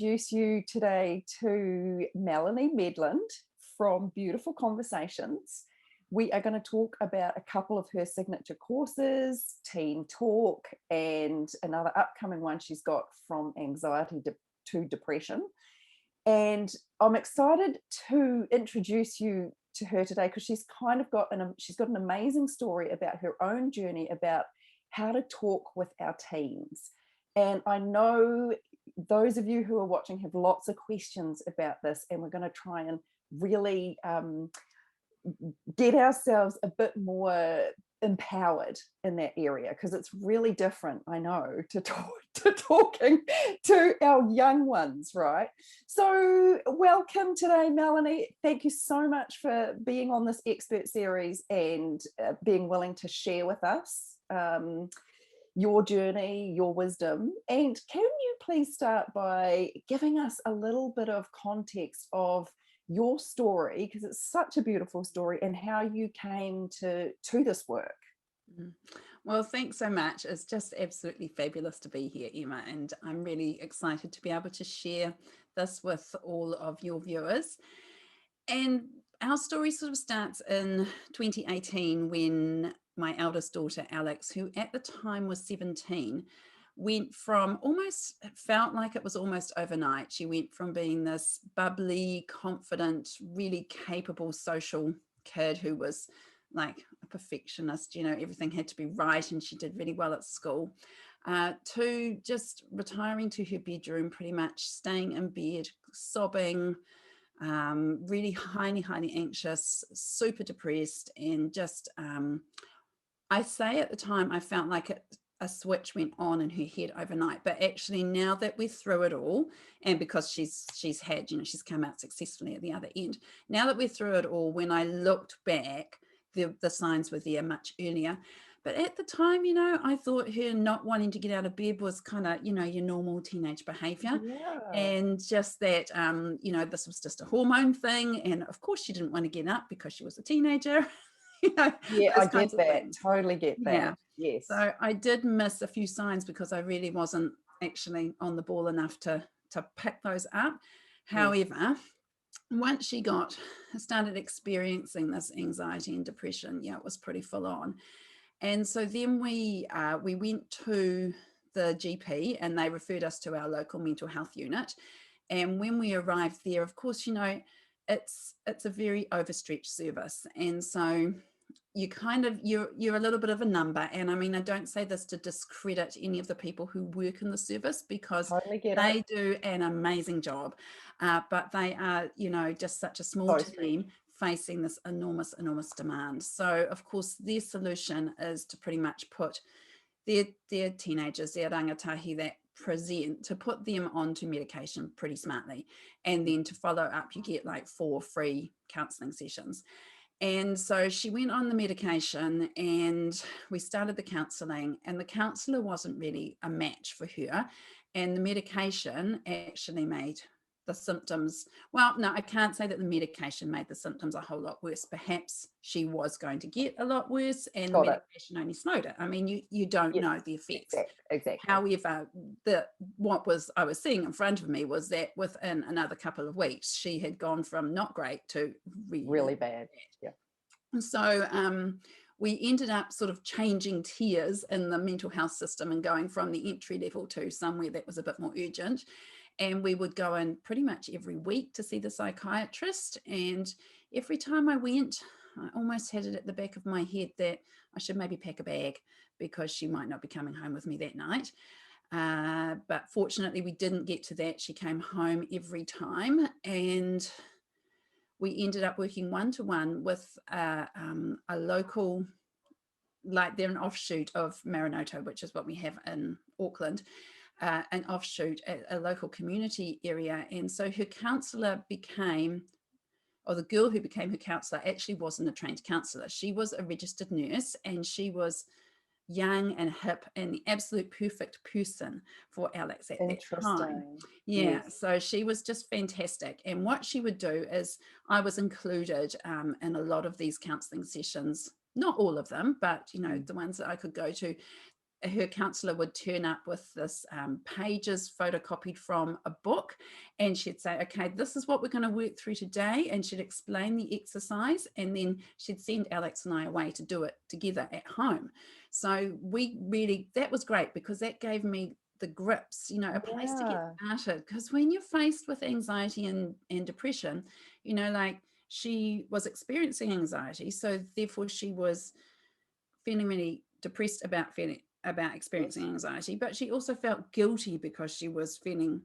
introduce you today to Melanie Medland from Beautiful Conversations. We are going to talk about a couple of her signature courses, Teen Talk, and another upcoming one she's got from anxiety to depression. And I'm excited to introduce you to her today because she's got an amazing story about her own journey about how to talk with our teens. And I know those of you who are watching have lots of questions about this, and we're going to try and really get ourselves a bit more empowered in that area, because it's really different, I know, to talking to our young ones, right? So welcome today, Melanie. Thank you so much for being on this expert series and being willing to share with us your journey, your wisdom. And can you please start by giving us a little bit of context of your story, because it's such a beautiful story, and how you came to this work? Well, thanks so much. It's just absolutely fabulous to be here, Emma, and I'm really excited to be able to share this with all of your viewers. And our story sort of starts in 2018 when my eldest daughter, Alex, who at the time was 17, went from it felt like it was almost overnight. She went from being this bubbly, confident, really capable social kid who was like a perfectionist, everything had to be right, and she did really well at school, to just retiring to her bedroom, pretty much staying in bed, sobbing, really highly anxious, super depressed, and just, I say at the time, I felt like a switch went on in her head overnight. But actually, now that we're through it all, and because she's had, she's come out successfully at the other end. Now that we're through it all, when I looked back, the signs were there much earlier. But at the time, I thought her not wanting to get out of bed was kind of, your normal teenage behavior. Yeah. And just that, this was just a hormone thing. And of course, she didn't want to get up because she was a teenager. Yeah, I Those get kinds of that. things. Totally get Yeah. that. Yes. So I did miss a few signs because I really wasn't actually on the ball enough to pick those up. Yes. However, once she started experiencing this anxiety and depression, it was pretty full on. And so then we went to the GP, and they referred us to our local mental health unit. And when we arrived there, of course, it's a very overstretched service. And so you're a little bit of a number. And I mean, I don't say this to discredit any of the people who work in the service, because Totally get they it. do an amazing job. But they are, just such a small So strange. team facing this enormous demand. So of course their solution is to pretty much put their teenagers, their rangatahi that present, to put them onto medication pretty smartly. And then to follow up, you get like 4 free counselling sessions. And so she went on the medication, and we started the counselling, and the counsellor wasn't really a match for her. And the medication actually made the symptoms, well, no, I can't say that the medication made the symptoms a whole lot worse. Perhaps she was going to get a lot worse, and the Got it. medication only slowed it. I mean, you don't Yes. know the effects. Exactly. However, I was seeing in front of me was that within another couple of weeks, she had gone from not great to Really bad. Yeah. and so we ended up sort of changing tiers in the mental health system and going from the entry level to somewhere that was a bit more urgent. And we would go in pretty much every week to see the psychiatrist. And every time I went, I almost had it at the back of my head that I should maybe pack a bag, because she might not be coming home with me that night. But fortunately, we didn't get to that. She came home every time. And we ended up working one-to-one with a local, like they're an offshoot of Maranoto, which is what we have in Auckland, an offshoot, a local community area. And so her counsellor the girl who became her counsellor actually wasn't a trained counsellor. She was a registered nurse, and she was young and hip and the absolute perfect person for Alex at that time. Interesting. Yeah, Yes. so she was just fantastic. And what she would do is, I was included in a lot of these counselling sessions, not all of them, but the ones that I could go to. her counsellor would turn up with this pages photocopied from a book, and she'd say, okay, this is what we're going to work through today, and she'd explain the exercise, and then she'd send Alex and I away to do it together at home. So that was great, because that gave me the grips, a place to get started. Because when you're faced with anxiety and depression, like, she was experiencing anxiety, so therefore she was feeling really depressed about experiencing anxiety, but she also felt guilty because she was feeling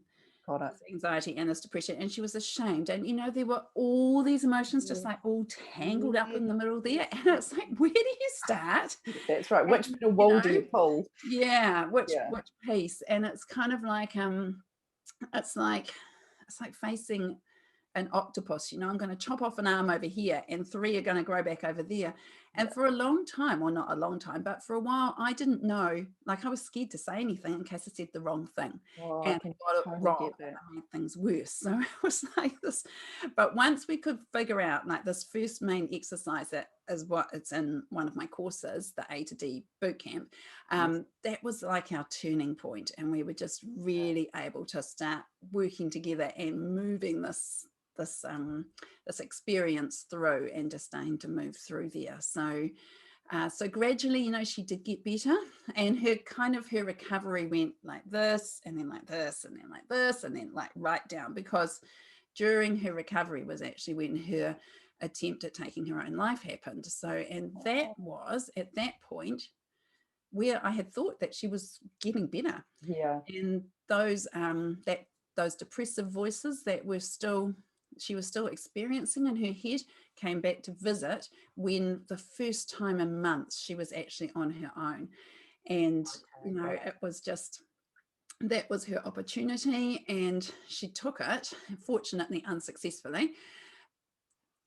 this anxiety and this depression, and she was ashamed, and there were all these emotions just like all tangled up in the middle there, and it's like, where do you start? That's right. Which bit of wool do you pull? Yeah, which piece? And it's kind of like it's like facing an octopus. I'm going to chop off an arm over here and 3 are going to grow back over there. And for a long time, or not a long time, but for a while, I didn't know, like, I was scared to say anything in case I said the wrong thing. And I got it wrong. I made things worse. So it was like this. But once we could figure out, like, this first main exercise that is what it's in one of my courses, the A to D bootcamp, that was like our turning point. And we were just really able to start working together and moving this experience through, and just starting to move through there. So gradually, she did get better, and her recovery went like this, and then like this, and then like this, and then like right down, because during her recovery was actually when her attempt at taking her own life happened. So, and that was at that point where I had thought that she was getting better. Yeah. And those depressive voices that she was still experiencing in her head came back to visit when the first time in months she was actually on her own. And, it was just, that was her opportunity, and she took it, fortunately unsuccessfully.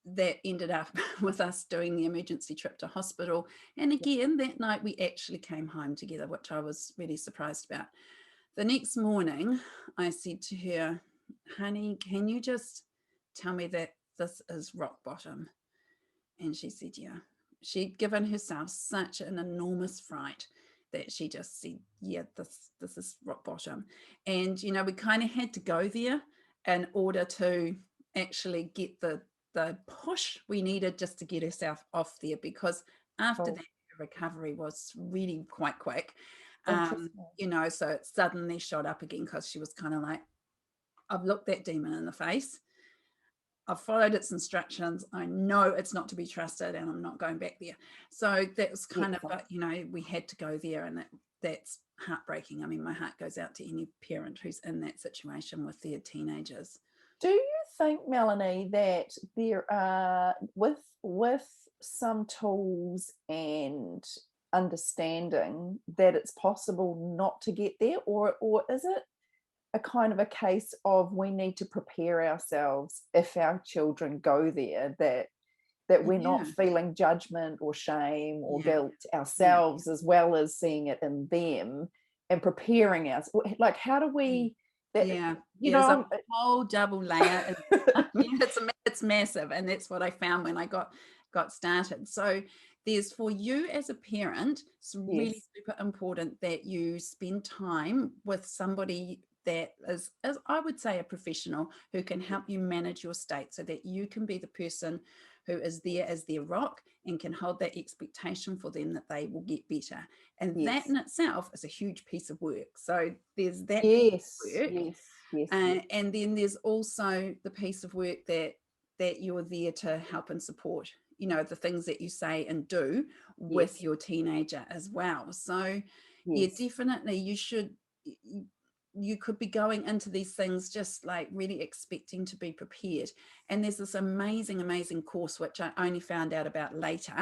That ended up with us doing the emergency trip to hospital. And again, that night we actually came home together, which I was really surprised about. The next morning, I said to her, honey, can you just tell me that this is rock bottom? And she said, yeah. She'd given herself such an enormous fright that she just said, yeah, this is rock bottom. And, we kind of had to go there in order to actually get the push we needed just to get herself off there, because after that, her recovery was really quite quick. So it suddenly shot up again, because she was kind of like, I've looked that demon in the face. I've followed its instructions. I know it's not to be trusted, and I'm not going back there. So that was kind of, we had to go there, and that's heartbreaking. I mean, my heart goes out to any parent who's in that situation with their teenagers. Do you think, Melanie, that there are, with some tools and understanding, that it's possible not to get there, or is it a kind of a case of we need to prepare ourselves if our children go there, that we're not feeling judgment or shame or guilt ourselves, as well as seeing it in them, and preparing us? Like, how do we... there's a whole double layer. It's massive, and that's what I found when I got started. So there's, for you as a parent, it's really super important that you spend time with somebody that is, as I would say, a professional who can help you manage your state, so that you can be the person who is there as their rock and can hold that expectation for them that they will get better. And that in itself is a huge piece of work. So there's that work. And then there's also the piece of work that you're there to help and support, the things that you say and do with your teenager as well. So definitely you could be going into these things just like really expecting to be prepared. And there's this amazing course, which I only found out about later,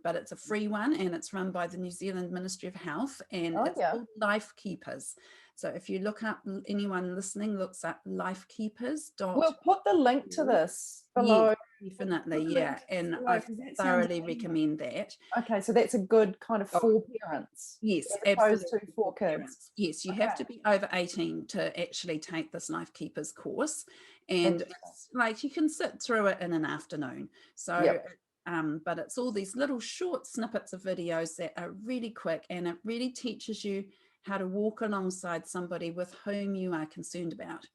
but it's a free one, and it's run by the New Zealand Ministry of Health, and it's called Life Keepers. So if you look up, anyone listening looks up Life Keepers. We'll put the link to this below. Definitely, and I thoroughly recommend that. Okay, so that's a good kind of for parents. Yes, as opposed to for kids. Parents. Yes, you have to be over 18 to actually take this Life Keepers course, and it's like you can sit through it in an afternoon. So but it's all these little short snippets of videos that are really quick, and it really teaches you how to walk alongside somebody with whom you are concerned about.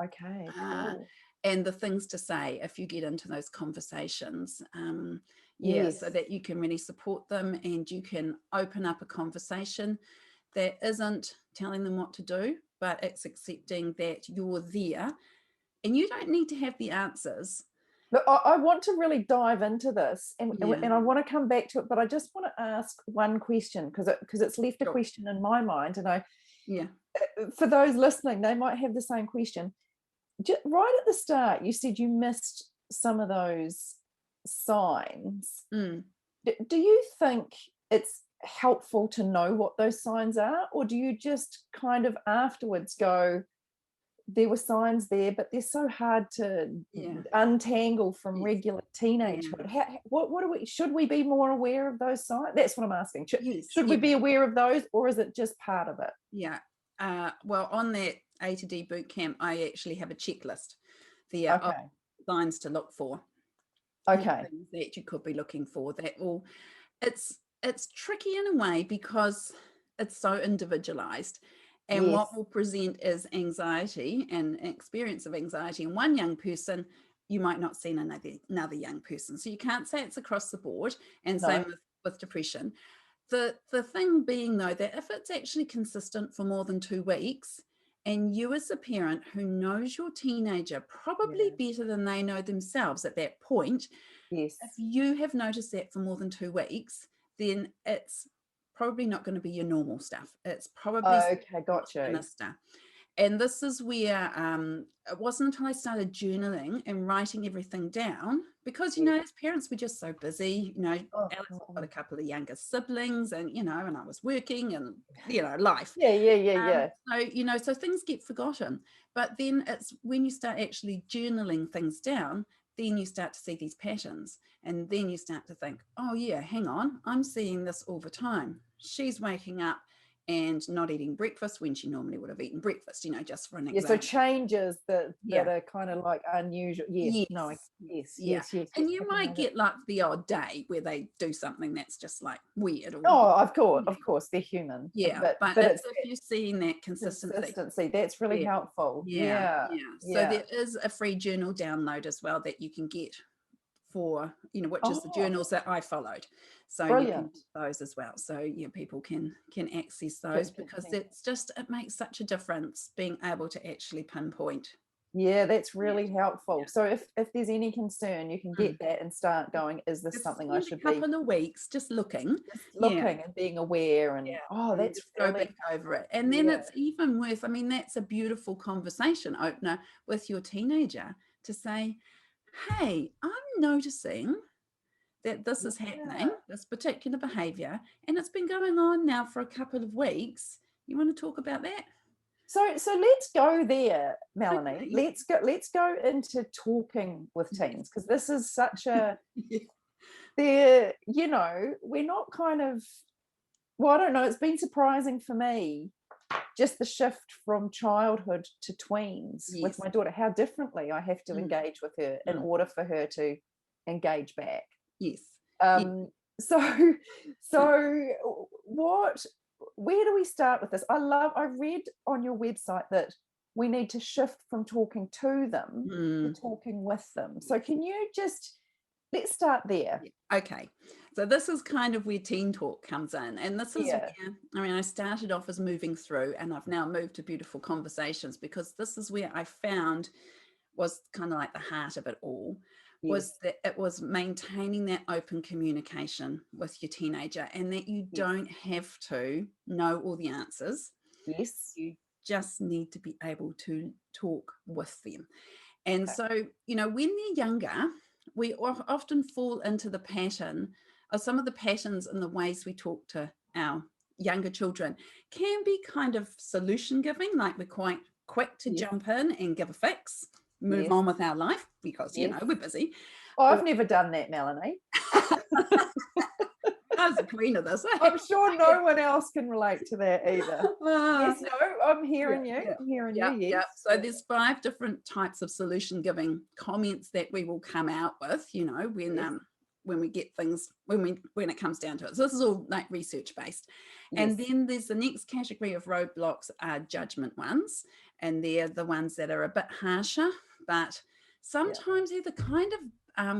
Okay, Uh, cool. and the things to say if you get into those conversations. Yeah, Yes. so that you can really support them and you can open up a conversation that isn't telling them what to do, but it's accepting that you're there and you don't need to have the answers. Look, I want to really dive into this, and Yeah, I want to come back to it, but I just want to ask one question because it's left a sure. question in my mind, and Yeah. for those listening, they might have the same question. Right at the start, you said you missed some of those signs. Mm. Do you think it's helpful to know what those signs are, or do you just kind of afterwards go, there were signs there, but they're so hard to Yeah. untangle from Yes. regular Yeah. teenagehood? What do we, should we be more aware of those signs? That's what I'm asking. Yes. Should we Yeah. be aware of those, or is it just part of it? Yeah. Well, on that A to D boot camp, I actually have a checklist there of Okay. signs to look for. Okay. Things that you could be looking for. That will. It's tricky in a way because it's so individualized. And Yes. what will present is anxiety and an experience of anxiety in one young person, you might not see in another young person. So you can't say it's across the board. And No. same with depression. The thing being though, that if it's actually consistent for more than 2 weeks, and you as a parent who knows your teenager probably Yeah. better than they know themselves at that point, Yes. if you have noticed that for more than 2 weeks, then it's probably not going to be your normal stuff. It's probably Okay, got you. sinister. And this is where it wasn't until I started journaling and writing everything down, because, Yes. as parents, we're just so busy. Oh, Alex has got a God. couple of younger siblings and, and I was working and, life. Yeah. So things get forgotten. But then it's when you start actually journaling things down, then you start to see these patterns. And then you start to think, oh, yeah, hang on, I'm seeing this all the time. She's waking up and not eating breakfast when she normally would have eaten breakfast, just for an Yeah, so example. changes that Yeah. are kind of like unusual. Yes, Yes. no, Yeah. yes. And you I can might know that. get like the odd day where they do something that's just like weird or Oh, of course, they're human. yeah, But but it's if you're seeing that consistency. consistency. That's really Yeah. helpful. Yeah. Yeah, Yeah. So yeah. there is a free journal download as well that you can get for, which is the Oh, journals that I followed. So you can brilliant. get those as well. So people can access those, Can- because can- it makes such a difference being able to actually pinpoint. Yeah, that's Yeah. really helpful. So if there's any concern, you can Mm. get that and start going, is this Just something I spend should a be couple of weeks just looking. just Yeah. looking and being aware? Yeah. And oh, And that's just go really back over it. helpful. And then Yeah. it's even worth, that's a beautiful conversation opener with your teenager to say, hey, I'm noticing that this is happening, Yeah. this particular behavior, and it's been going on now for a couple of weeks. You want to talk about that? So let's go there, Melanie. Okay. Let's go into talking with teens, because this is such a Yeah. we're not kind of, well, I don't know, it's been surprising for me, just the shift from childhood to tweens with Yes. my daughter, how differently I have to Mm. engage with her in Mm. order for her to engage back. Yes. Yeah. So where do we start with this? I read on your website that we need to shift from talking to them to talking with them. So can you let's start there. Yeah. Okay. So this is kind of where teen talk comes in. And this is Yeah. where, I started off as moving through, and I've now moved to beautiful conversations, because this is where I found was kind of like the heart of it all, was that it was maintaining that open communication with your teenager, and that you don't have to know all the answers. Yes. You just need to be able to talk with them. And so, when they're younger, we often fall into the pattern, or some of the patterns in the ways we talk to our younger children can be kind of solution giving, like we're quite quick to jump in and give a fix, move on with our life, because, we're busy. Oh, I've never done that, Melanie. I was the queen of this. I'm sure no one else can relate to that either. Yes, no, I'm hearing you. Yeah. I'm hearing Yeah, you. Yes. yeah. So there's 5 different types of solution giving comments that we will come out with, when when we get things, when it comes down to it. So this is all like research based. And Yes. then there's the next category of roadblocks are judgment ones, and they're the ones that are a bit harsher, but sometimes they're the kind of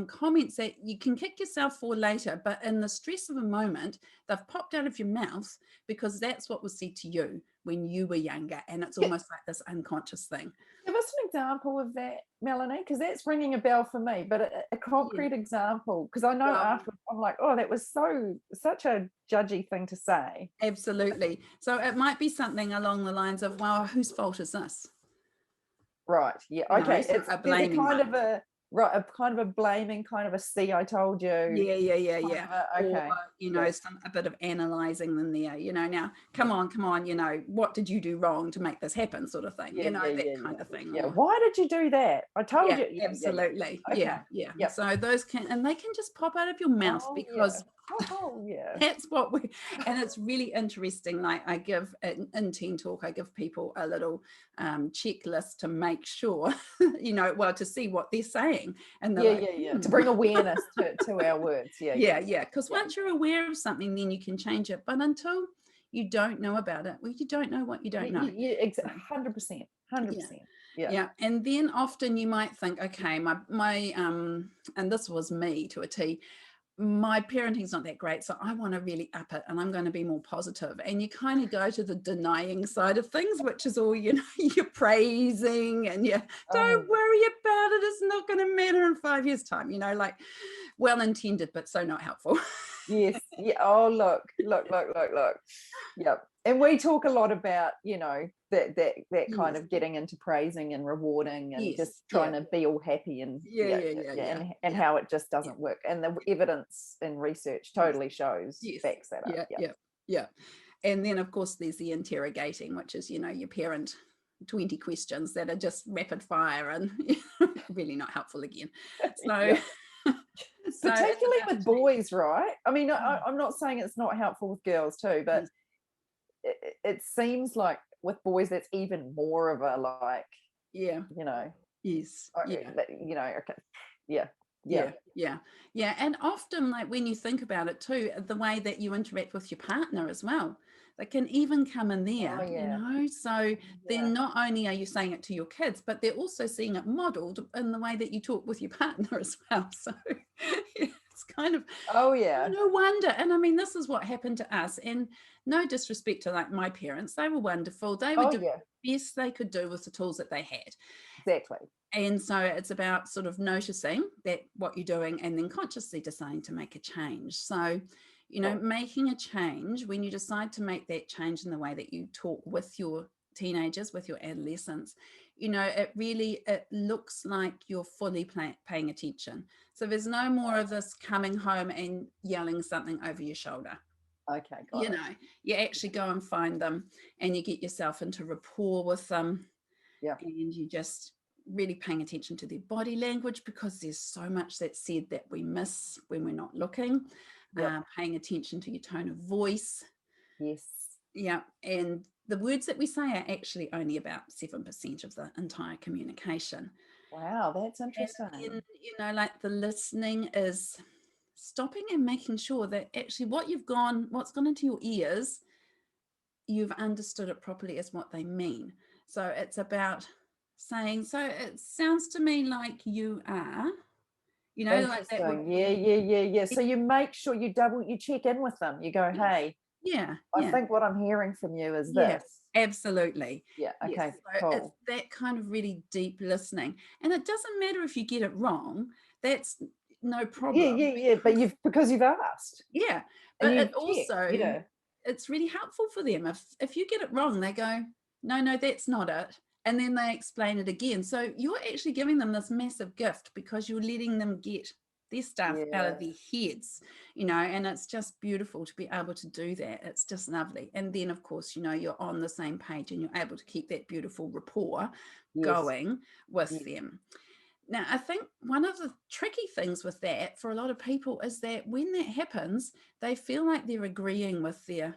comments that you can kick yourself for later, but in the stress of a moment, they've popped out of your mouth because that's what was said to you when you were younger, and it's almost like this unconscious thing. Give us an example of that, Melanie, because that's ringing a bell for me, but a concrete example, because I know after I'm like, oh, that was such a judgy thing to say. Absolutely. So it might be something along the lines of, well, whose fault is this? Right. Yeah. You know, Okay. so a blaming kind one. of a right, a kind of a blaming, kind of a see, I told you. Yeah. Okay. Or, you know, a bit of analyzing in there, you know, now, come on, you know, what did you do wrong to make this happen, sort of thing, you know, that kind of thing. Yeah. Or, Why did you do that? I told you. Yeah, absolutely. Okay. Yeah. Yep. So those and they can just pop out of your mouth because that's what and it's really interesting. Like I give in Teen Talk, I give people a little checklist to make sure, you know, well, to see what they're saying. And they're to bring awareness to our words. Because once you're aware of something, then you can change it. But until you don't know about it, well, you don't know what you don't know. 100%. 100%. Yeah. And then often you might think, okay, my and this was me to a T, my parenting's not that great, so I want to really up it and I'm going to be more positive. And you kind of go to the denying side of things, which is all, you know, you're praising and you don't worry about it. It's not going to matter in 5 years' time, you know, like well intended, but so not helpful. Yes. Yeah. Oh, look. Yep. And we talk a lot about, you know, that kind of getting into praising and rewarding and just trying to be all happy and and how it just doesn't work. And the evidence and research totally shows backs that up. Yeah. And then of course there's the interrogating, which is, you know, your parent 20 questions that are just rapid fire and really not helpful again. So particularly with boys, right? I mean, I'm not saying it's not helpful with girls too, but it seems like with boys that's even more of a like, you know, you know, and often, like when you think about it too, the way that you interact with your partner as well, that can even come in there, you know. So then not only are you saying it to your kids, but they're also seeing it modeled in the way that you talk with your partner as well. So it's kind of no wonder. And I mean, this is what happened to us, and no disrespect to like my parents, they were wonderful. They were doing the best they could do with the tools that they had. Exactly. And so it's about sort of noticing that what you're doing and then consciously deciding to make a change. So, you know, making a change, when you decide to make that change in the way that you talk with your teenagers, with your adolescents, you know, it looks like you're fully paying attention. So there's no more of this coming home and yelling something over your shoulder. Okay, you know, you actually go and find them and you get yourself into rapport with them. And you just really paying attention to their body language, because there's so much that's said that we miss when we're not looking. Paying attention to your tone of voice. And the words that we say are actually only about 7% of the entire communication. Wow, that's interesting. And, you know, like the listening is stopping and making sure that actually what's gone into your ears, you've understood it properly as what they mean. So it's about saying, so it sounds to me like you are, you know, like that. So you make sure you check in with them. You go, hey, I think what I'm hearing from you is this. Absolutely. Okay, so cool. It's that kind of really deep listening. And it doesn't matter if you get it wrong. That's no problem. But because you've asked. But it also, it's really helpful for them. If you get it wrong, they go, no, that's not it. And then they explain it again. So you're actually giving them this massive gift, because you're letting them get their stuff out of their heads, you know, and it's just beautiful to be able to do that. It's just lovely. And then, of course, you know, you're on the same page and you're able to keep that beautiful rapport going with them. Now, I think one of the tricky things with that for a lot of people is that when that happens, they feel like they're agreeing with their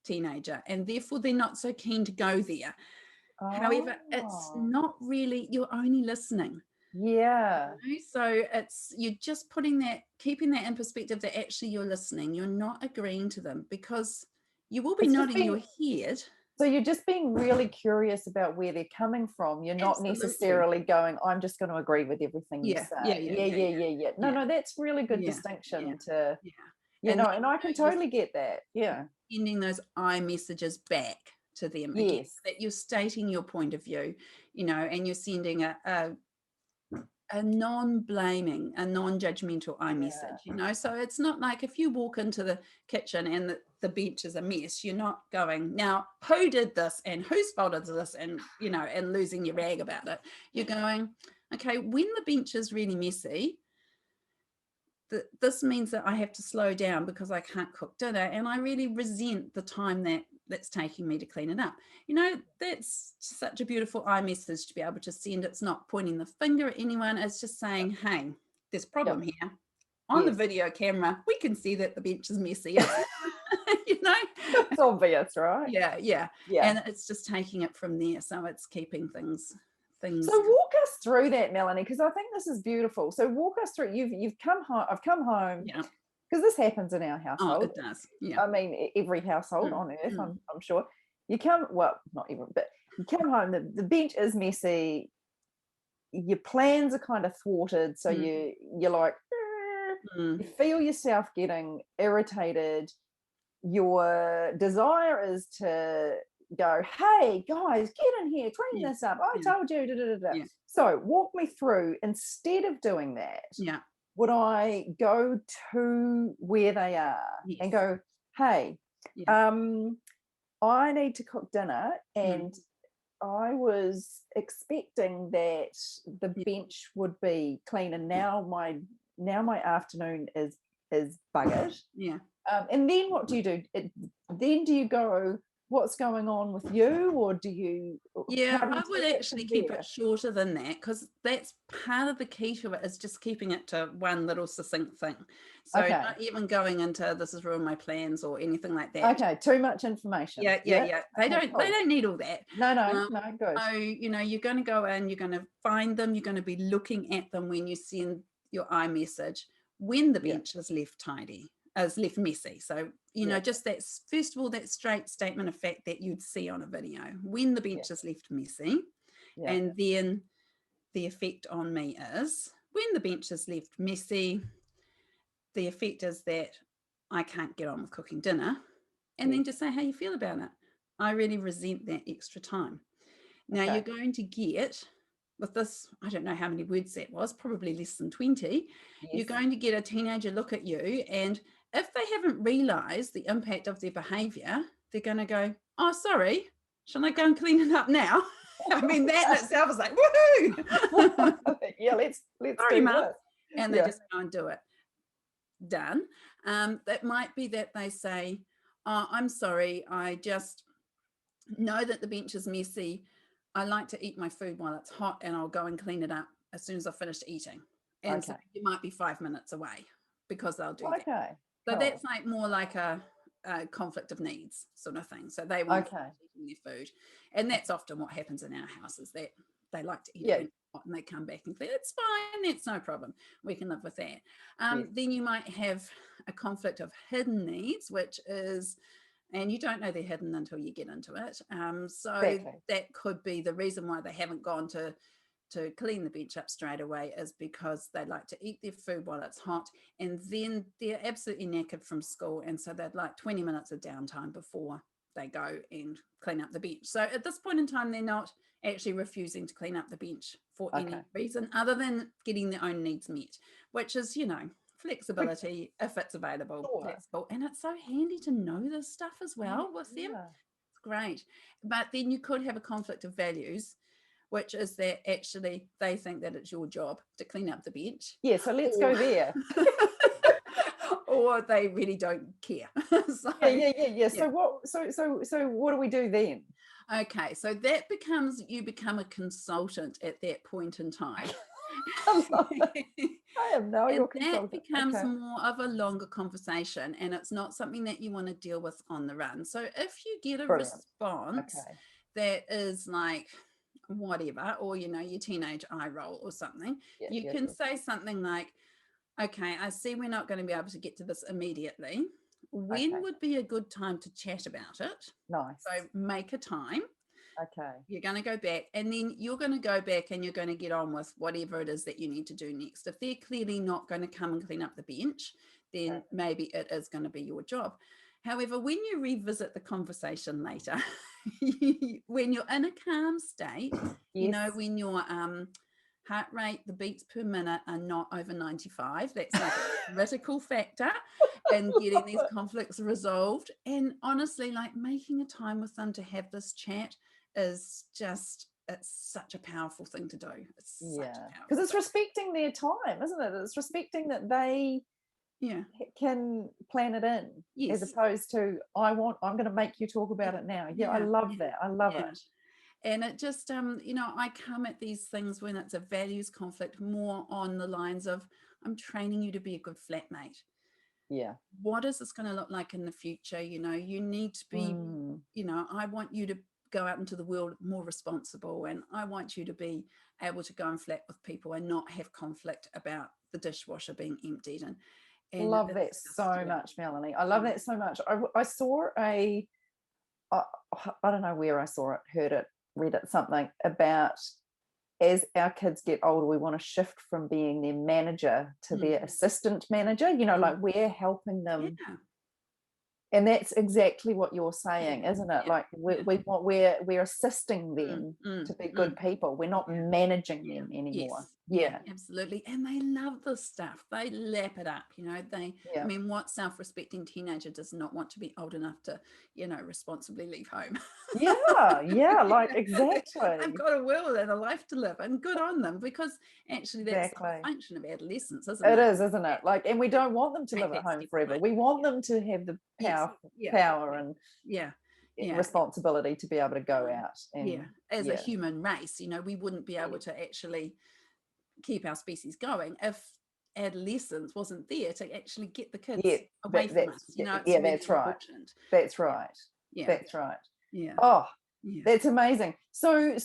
teenager and therefore they're not so keen to go there. However, it's not really, you're only listening. Yeah. So it's, you're just keeping that in perspective, that actually you're listening, you're not agreeing to them, because you will be It's just nodding being your head. So you're just being really curious about where they're coming from. You're not Absolutely. necessarily going, I'm just going to agree with everything you Yeah, yeah, say. yeah, Yeah, yeah, yeah, yeah, yeah, yeah. No, yeah, no, that's really good yeah, yeah, distinction to, yeah. you And know, then, and I can you're totally get that. Yeah. sending those I messages back to them again, Yes. that you're stating your point of view, and you're sending a non-blaming, a non-judgmental I Yeah. message. So it's not like if you walk into the kitchen and the bench is a mess, you're not going, now who did this and whose fault is this, and and losing your rag about it. You're going, okay, when the bench is really messy, this means that I have to slow down because I can't cook dinner, and I really resent the time that's taking me to clean it up. That's such a beautiful I message to be able to send. It's not pointing the finger at anyone. It's just saying, hey, there's a problem Yep. here. On the Yes. video camera, we can see that the bench is messy. It's, you know, It's obvious, right? yeah, yeah. Yeah. And it's just taking it from there. So it's keeping things. So walk us through that, Melanie, because I think this is beautiful. So walk us through. You've come home. I've come home. Yeah. Because this happens in our Oh, household. it does. Yeah. I mean, every household on earth, I'm sure. Not even, but you come home, the bench is messy, your plans are kind of thwarted, so you're like, you feel yourself getting irritated. Your desire is to go, hey guys, get in here, clean this up. I told you. Da, da, da, da. Yeah. So walk me through. Instead of doing that, Yeah. would I go to where they are and go, hey, I need to cook dinner, and I was expecting that the bench would be clean, and now my afternoon is buggered. Yeah. And then what do you do? Then do you go, what's going on with you, or do you? Yeah, I would actually keep it shorter than that, because that's part of the key to it, is just keeping it to one little succinct thing. So not even going into this has ruined my plans or anything like that. Okay, too much information. Yeah. They don't need all that. No, good. So you're going to go in, you're going to find them, you're going to be looking at them when you send your iMessage, when the bench is left tidy, is left messy. So just that, first of all, that straight statement of fact that you'd see on a video, when the bench is left messy. And then the effect on me is, when the bench is left messy, the effect is that I can't get on with cooking dinner. And then just say how you feel about it. I really resent that extra time. Now you're going to get, with this, I don't know how many words that was, probably less than 20. You're going to get a teenager look at you, and if they haven't realized the impact of their behavior, they're going to go, oh, sorry, shall I go and clean it up now? I mean, that in itself is like, woohoo! let's sorry, do Mum. this. And they just go and do it. Done. That might be that they say, oh, I'm sorry, I just know that the bench is messy. I like to eat my food while it's hot, and I'll go and clean it up as soon as I've finished eating. And so you might be 5 minutes away, because they'll do that. So that's like more like a conflict of needs sort of thing. So they want eating their food. And that's often what happens in our houses, that they like to eat it hot and they come back and clean. It's fine, that's no problem. We can live with that. Then you might have a conflict of hidden needs, which is, and you don't know they're hidden until you get into it. So that could be the reason why they haven't gone to clean the bench up straight away, is because they like to eat their food while it's hot, and then they're absolutely knackered from school, and so they'd like 20 minutes of downtime before they go and clean up the bench. So at this point in time, they're not actually refusing to clean up the bench for any reason other than getting their own needs met, which is, flexibility if it's available. That's cool. And it's so handy to know this stuff as well with them. It's great. But then you could have a conflict of values, which is that actually they think that it's your job to clean up the bench. Yeah, so let's go there. Or they really don't care. So, So what do we do then? Okay, so that you become a consultant at that point in time. I am now your consultant. That becomes more of a longer conversation, and it's not something that you want to deal with on the run. So if you get a response that is like, whatever, or, your teenage eye roll or something, Yeah, you yeah, can yeah. say something like, okay, I see we're not going to be able to get to this immediately. When Okay, would be a good time to chat about it? nice. So make a time. Okay, You're going to go back, and then you're going to go back and you're going to get on with whatever it is that you need to do next. If they're clearly not going to come and clean up the bench, then okay. maybe it is going to be your job. However, when you revisit the conversation later, when you're in a calm state, Yes. when your heart rate, the beats per minute are not over 95, that's like a critical factor in getting these conflicts resolved. And honestly, like, making a time with them to have this chat is just, it's such a powerful thing to do. It's such Yeah, a powerful because it's thing. respecting their time, isn't it? It's respecting that they Yeah. can plan it in, as Yes. opposed to I'm going to make you talk about it now. Yeah, I Yeah. love that. I love Yeah. it. And it just, I come at these things when it's a values conflict more on the lines of, I'm training you to be a good flatmate. Yeah. What is this going to look like in the future? You need to be, Mm. I want you to go out into the world more responsible, and I want you to be able to go and flat with people and not have conflict about the dishwasher being emptied. And Love that it's just, so much, Melanie. I love that so much. I saw I I don't know where I saw it, heard it, read it, something about, as our kids get older, we want to shift from being their manager to their assistant manager, like we're helping them. Yeah. And that's exactly what you're saying, Yeah. isn't it? Yeah. Like we're assisting them to be good people. We're not managing Yeah. them anymore. Yes. Yeah, Yeah. absolutely. And they love this stuff. They lap it up. I Yeah. mean, what self-respecting teenager does not want to be old enough to, responsibly leave home? Yeah. Yeah. Like I've exactly. got a world and a life to live, and good on them, because actually that's the whole Exactly. function of adolescence, isn't It it? is, isn't it? Like, and we don't want them to Take live at that home step forever. away. We want them to have the Yes. Yeah. power and Yeah. Yeah. responsibility to be able to go out Yeah. and As a human race, we wouldn't be able to actually keep our species going if adolescence wasn't there to actually get the yeah, kids away from us. It's yeah, really that's right. important. That's Yeah. right. Yeah. That's right. Yeah. Oh, Yeah. that's amazing. So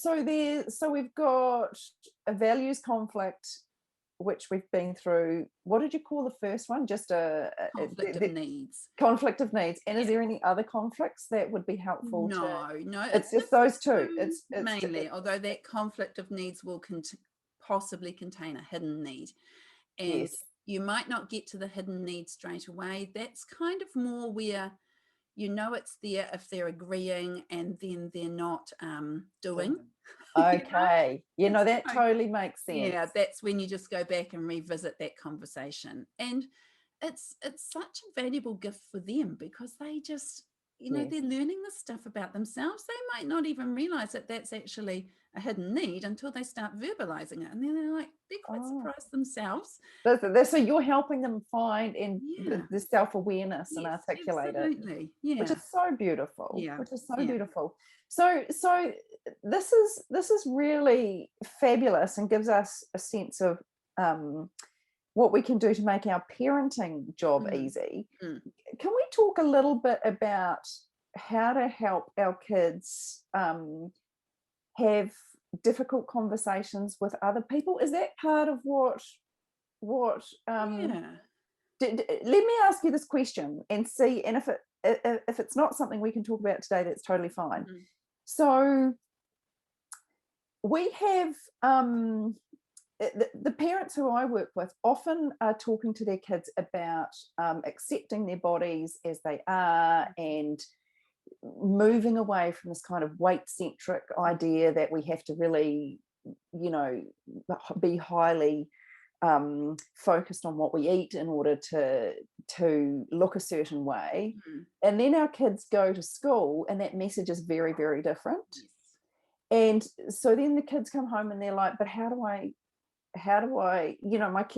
we've got a values conflict, which we've been through. What did you call the first one? Just Conflict of needs. conflict of needs. And is Yeah. there any other conflicts that would be helpful to? No, It's just those two. It's mainly, although that conflict of needs will possibly contain a hidden need. And yes. you might not get to the hidden need straight away. That's kind of more where it's there if they're agreeing and then they're not doing. Okay. It's That like, totally makes sense. yeah, that's when you just go back and revisit that conversation. And it's such a valuable gift for them, because they just, Yes. they're learning this stuff about themselves. They might not even realize that that's actually a hidden need until they start verbalizing it. And then they're quite surprised themselves. So you're helping them find the self-awareness and Yes, articulate absolutely. it, which Yeah. is so beautiful. Yeah. Which is so Yeah. beautiful. So this is really fabulous and gives us a sense of what we can do to make our parenting job easy. Can we talk a little bit about how to help our kids have difficult conversations with other people? Is that part of what Yeah. let me ask you this question and see, and if it's not something we can talk about today, that's totally fine. So we have the parents who I work with often are talking to their kids about accepting their bodies as they are and moving away from this kind of weight-centric idea that we have to really, be highly focused on what we eat in order to look a certain way. And then our kids go to school and that message is very, very different. Yes. And so then the kids come home and they're like, but how do I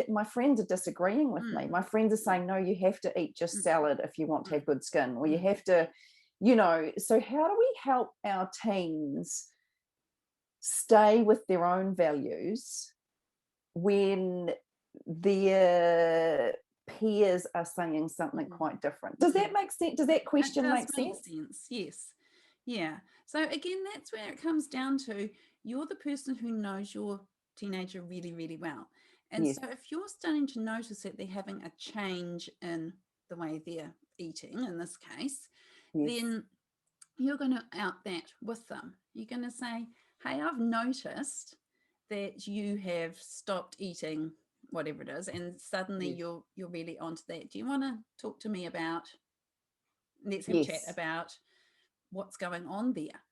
my friends are disagreeing with me. My friends are saying, no, you have to eat just salad if you want to have good skin, or you have to, so how do we help our teens stay with their own values when their peers are saying something quite different? Does that make sense? Does that question make sense? Yes. Yeah. So again, that's where it comes down to, you're the person who knows your teenager really, really well. And Yes. so if you're starting to notice that they're having a change in the way they're eating, in this case, Yes. then you're going to out that with them. You're going to say, hey, I've noticed that you have stopped eating whatever it is, and suddenly Yes. you're really onto that. Do you want to talk to me about, let's have a chat Yes. about what's going on there?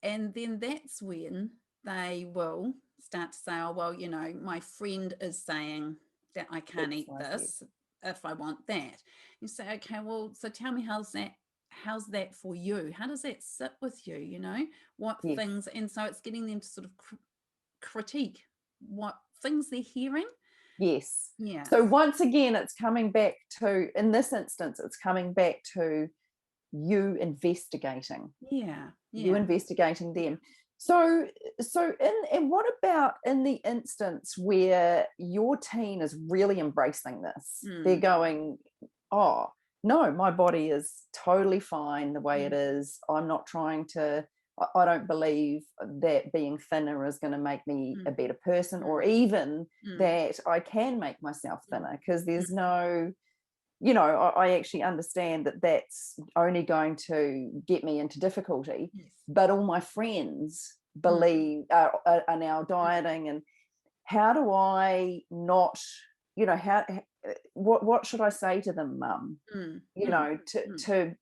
And then that's when they will start to say, oh, well, you know, my friend is saying that I can't eat XYZ. this if I want that. You say, okay, well, so tell me, how's that for you? How does that sit with you? You know, what Yes. things, and so it's getting them to sort of critique what things they're hearing. Yes. Yeah. So once again, it's coming back to, in this instance, it's coming back to you investigating. Yeah. You investigating them. So and what about in the instance where your teen is really embracing this? They're going, oh no, my body is totally fine the way it is. I'm not trying to, I don't believe that being thinner is going to make me a better person, or even that I can make myself thinner, because there's no, you know, I actually understand that that's only going to get me into difficulty. Yes. But all my friends believe are now dieting, and how do I not, you know, what should I say to them, Mum? You know, to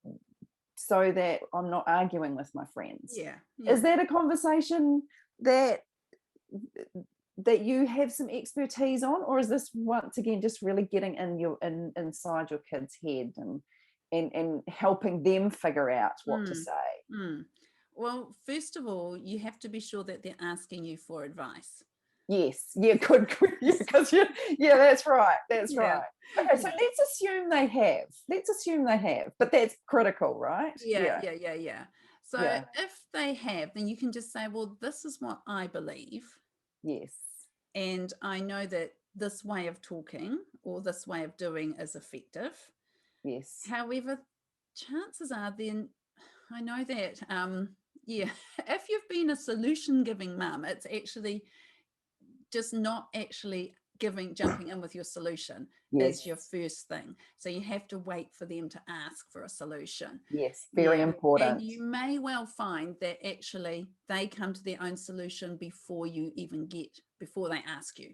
so that I'm not arguing with my friends. Yeah. Is that a conversation that you have some expertise on, or is this once again just really getting inside your kid's head and helping them figure out what to say? Well, first of all, you have to be sure that they're asking you for advice. Yes. Yeah, good. Yeah, because yeah, that's right. That's right. Okay, so let's assume they have. But that's critical, right? Yeah. So if they have, then you can just say, well, this is what I believe. Yes. And I know that this way of talking or this way of doing is effective. Yes. However, chances are then, I know that, if you've been a solution giving mum, it's actually just not actually jumping in with your solution is your first thing. So you have to wait for them to ask for a solution. Yes, very important. And you may well find that actually they come to their own solution before they ask you.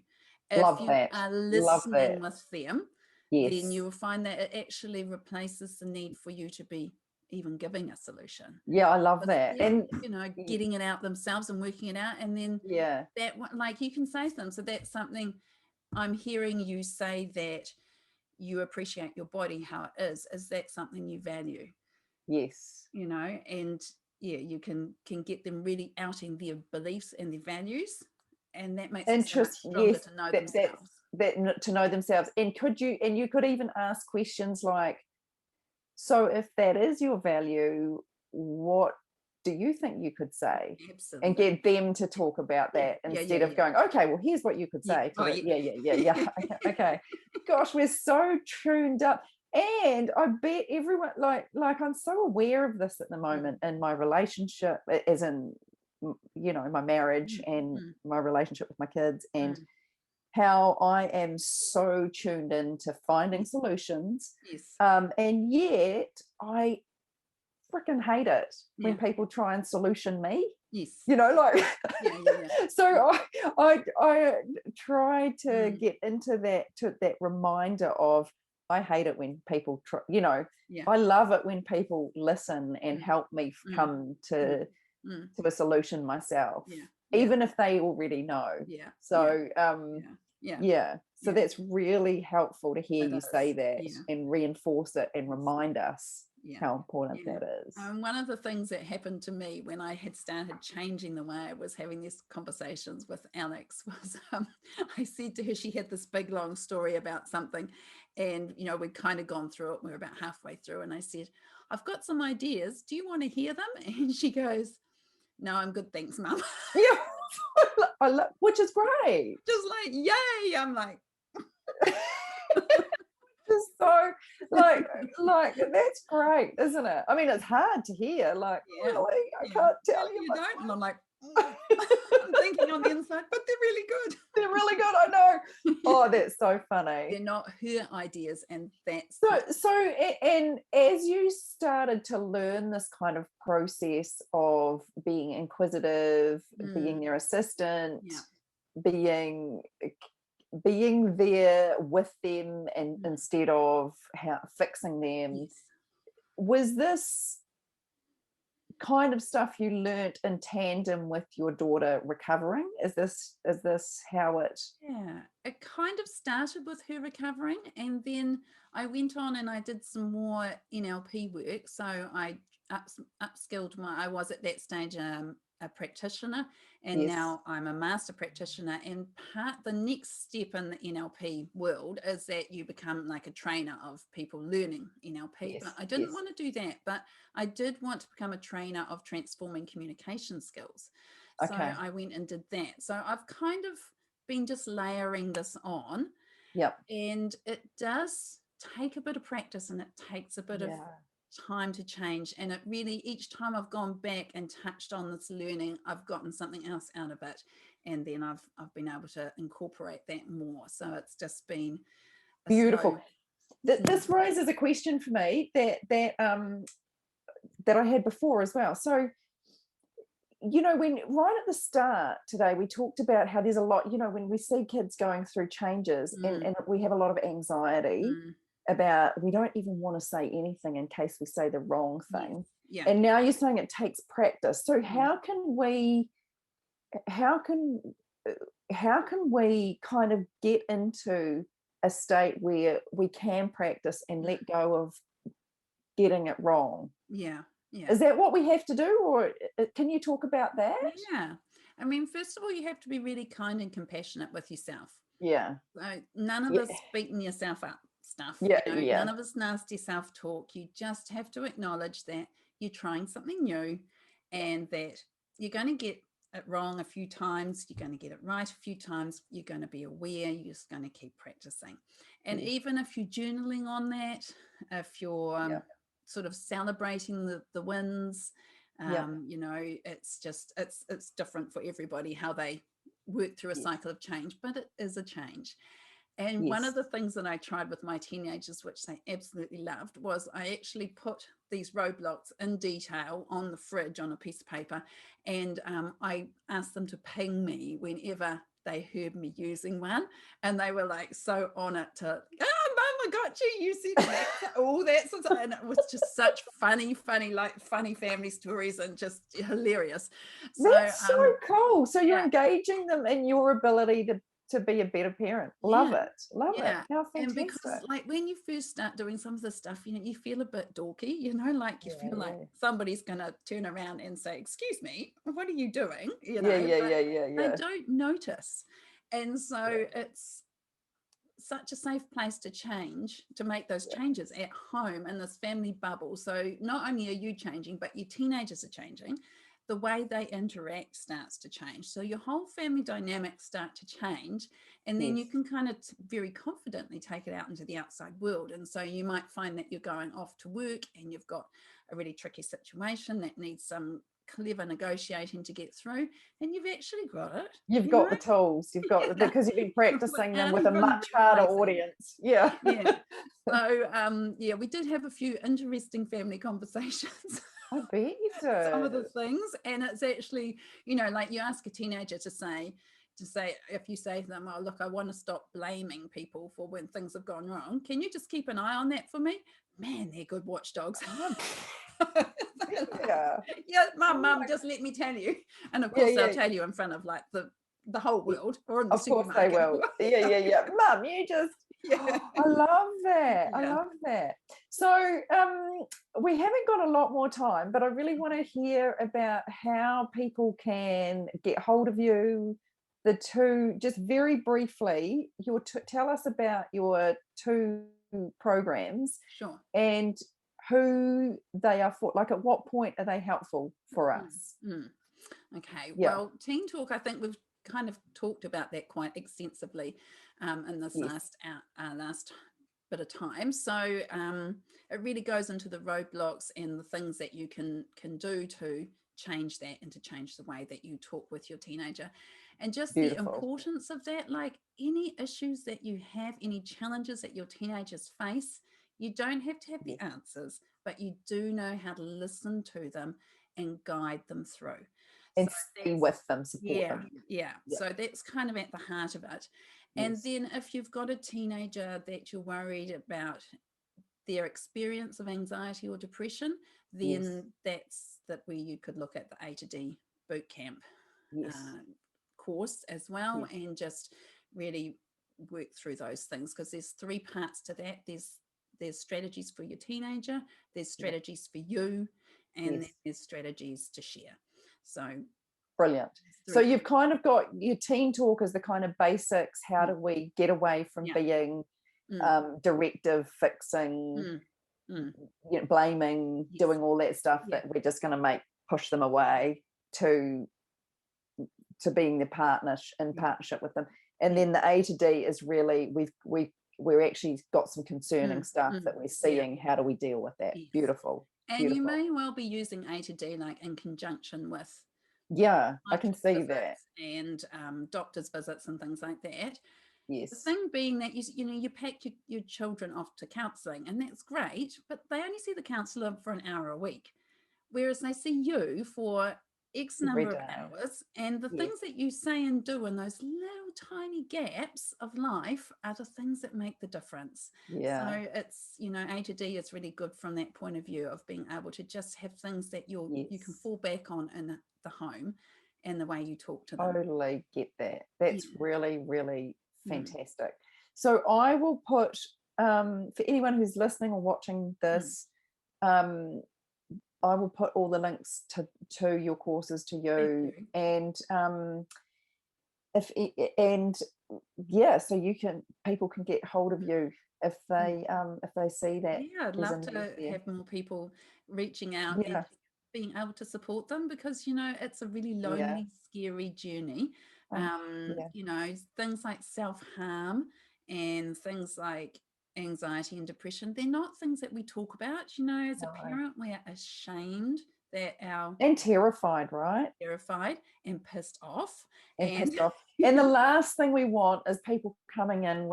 If you are listening with them, then you will find that it actually replaces the need for you to be even giving a solution. Yeah, I love that. And you know, getting it out themselves and working it out, and then that, like, you can say to them, so that's something I'm hearing you say, that you appreciate your body how it is that something you value? Yes. You know, and you can get them really outing their beliefs and their values, and that makes them so much stronger to know themselves. To know themselves. And you could even ask questions like, so if that is your value, what do you think you could say? Absolutely. And get them to talk about that instead of going, okay, well, here's what you could say. Okay. Gosh, we're so tuned up. And I bet everyone, like I'm so aware of this at the moment in my relationship, as in, you know, my marriage and my relationship with my kids, and how I am so tuned into finding solutions. And yet I freaking hate it when people try and solution me. You know, like so I try to get into that reminder of, I hate it when people try, you know, I love it when people listen and help me come to a solution myself, even if they already know. So so that's really helpful to hear you say that and reinforce it and remind us how important that is. One of the things that happened to me when I had started changing the way I was having these conversations with Alex was, I said to her, she had this big long story about something, and you know, we'd kind of gone through it, we were about halfway through, and I said, I've got some ideas, do you want to hear them? And she goes, no, I'm good, thanks, Mum. Which is great. Just like, yay. I'm like, just so like that's great, isn't it? I mean, it's hard to hear, like, really, I can't tell you. You don't. And I'm like, I'm thinking on the inside, but they're really good. They're really good, I know. Oh, that's so funny. They're not her ideas, and that's And as you started to learn this kind of process of being inquisitive, being their assistant, yeah. being there with them, and instead of fixing them, Yes. was this kind of stuff you learnt in tandem with your daughter recovering? Is this how it? Yeah, it kind of started with her recovering, and then I went on and I did some more NLP work. So I upskilled I was at that stage a practitioner, and Yes. now I'm a master practitioner. And the next step in the NLP world is that you become like a trainer of people learning NLP. Yes, But I didn't yes. want to do that, but I did want to become a trainer of transforming communication skills. So Okay. I went and did that. So I've kind of been just layering this on. Yep. And it does take a bit of practice, and it takes a bit of time to change. And it really, each time I've gone back and touched on this learning, I've gotten something else out of it. And then I've been able to incorporate that more. So it's just been beautiful. This raises a question for me that I had before as well. So, when right at the start today, we talked about how there's a lot, when we see kids going through changes and we have a lot of anxiety about, we don't even want to say anything in case we say the wrong thing. Yeah. And now you're saying it takes practice. So how can we kind of get into a state where we can practice and let go of getting it wrong? Yeah. Is that what we have to do, or can you talk about that? Yeah. I mean, first of all, you have to be really kind and compassionate with yourself. Yeah. None of us beating yourself up stuff. Yeah, None of us nasty self-talk. You just have to acknowledge that you're trying something new, and that you're going to get it wrong a few times. You're going to get it right a few times. You're going to be aware. You're just going to keep practicing. And even if you're journaling on that, if you're sort of celebrating the wins, it's just it's different for everybody how they work through a cycle of change, but it is a change. And one of the things that I tried with my teenagers, which they absolutely loved, was I actually put these roadblocks in detail on the fridge on a piece of paper, and I asked them to ping me whenever they heard me using one, and they were like so on it to, Mum, I got you. You said that, all that sort of, and it was just such funny family stories, and just hilarious. That's so cool. So you're engaging them in your ability to be a better parent. Love it. How fantastic. And because like when you first start doing some of the stuff, you feel a bit dorky, like you feel like somebody's gonna turn around and say, excuse me, what are you doing? They don't notice. And so it's such a safe place to make those changes at home in this family bubble. So not only are you changing, but your teenagers are changing. The way they interact starts to change. So your whole family dynamics start to change, and then you can kind of very confidently take it out into the outside world. And so you might find that you're going off to work and you've got a really tricky situation that needs some clever negotiating to get through, and you've actually got it. You've got the tools. You've got because you've been practicing them with a much harder audience. So we did have a few interesting family conversations. I bet you do. Some of the things, and it's actually, like you ask a teenager to say, if you say to them, oh look, I want to stop blaming people for when things have gone wrong, can you just keep an eye on that for me? Man, they're good watchdogs. Mum, just let me tell you. And of course they'll tell you in front of like the whole world, or in the supermarket. Of course they will. Mum, you just I love that. I love that. So we haven't got a lot more time, but I really want to hear about how people can get hold of you. The two, just very briefly, tell us about your two programs. Sure. And who they are for, like at what point are they helpful for us? Okay. Well, Teen Talk, I think we've kind of talked about that quite extensively in this last bit of time. So it really goes into the roadblocks and the things that you can do to change that and to change the way that you talk with your teenager. And just the Beautiful. importance of that, like any issues that you have, any challenges that your teenagers face, you don't have to have the Yes. answers, but you do know how to listen to them and guide them through. So And stay that's, with them, support yeah, them. yeah. Yeah. So that's kind of at the heart of it. And Yes. then if you've got a teenager that you're worried about their experience of anxiety or depression, Yes. then that's where you could look at the A to D boot camp Yes. course as well, Yes. and just really work through those things, because there's 3 parts to that. There's strategies for your teenager, there's strategies for you, and then Yes. there's strategies to share. So Brilliant. So 3 you've kind of got your teen talk as the kind of basics. How do we get away from Yeah. being directive, fixing, Mm. blaming, Yes. doing all that stuff Yeah. that we're just going to push them away, to being the in partnership with them. And then the A to D is really we're actually got some concerning stuff that we're seeing. How do we deal with that? Yes. Beautiful. And Beautiful. you may well be using A to D like in conjunction with I can see that. And doctor's visits and things like that. Yes. The thing being that you pack your children off to counselling, and that's great, but they only see the counsellor for an hour a week, whereas they see you for X number of hours, and the things that you say and do in those little tiny gaps of life are the things that make the difference. So it's, A to D is really good from that point of view of being able to just have things that you can fall back on in the home and the way you talk to them. Totally get that. That's really, really fantastic. So I will put, for anyone who's listening or watching this, I will put all the links to your courses, to you, and so people can get hold of you if they see that. Yeah, I'd love to have more people reaching out and being able to support them, because it's a really lonely, scary journey. Things like self-harm and things like anxiety and depression, they're not things that we talk about. As a parent, we're ashamed that and terrified, right? Terrified and pissed off. And the last thing we want is people coming in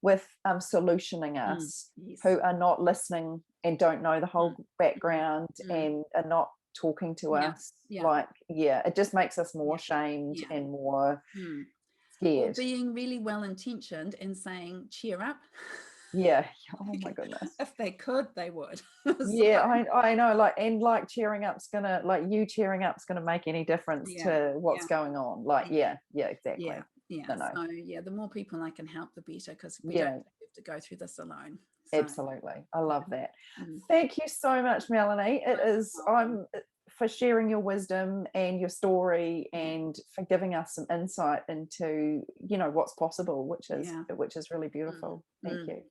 with solutioning us, who are not listening and don't know the whole background and are not talking to us. It just makes us more shamed and more scared. Or being really well intentioned and saying cheer up. Oh my goodness. If they could, they would. I know, cheering up's gonna, you cheering up's gonna make any difference to what's going on. Exactly. So the more people I can help, the better, because we don't have to go through this alone. Absolutely. I love that. Thank you so much, Melanie. I'm for sharing your wisdom and your story, and for giving us some insight into what's possible, which is really beautiful. Thank you.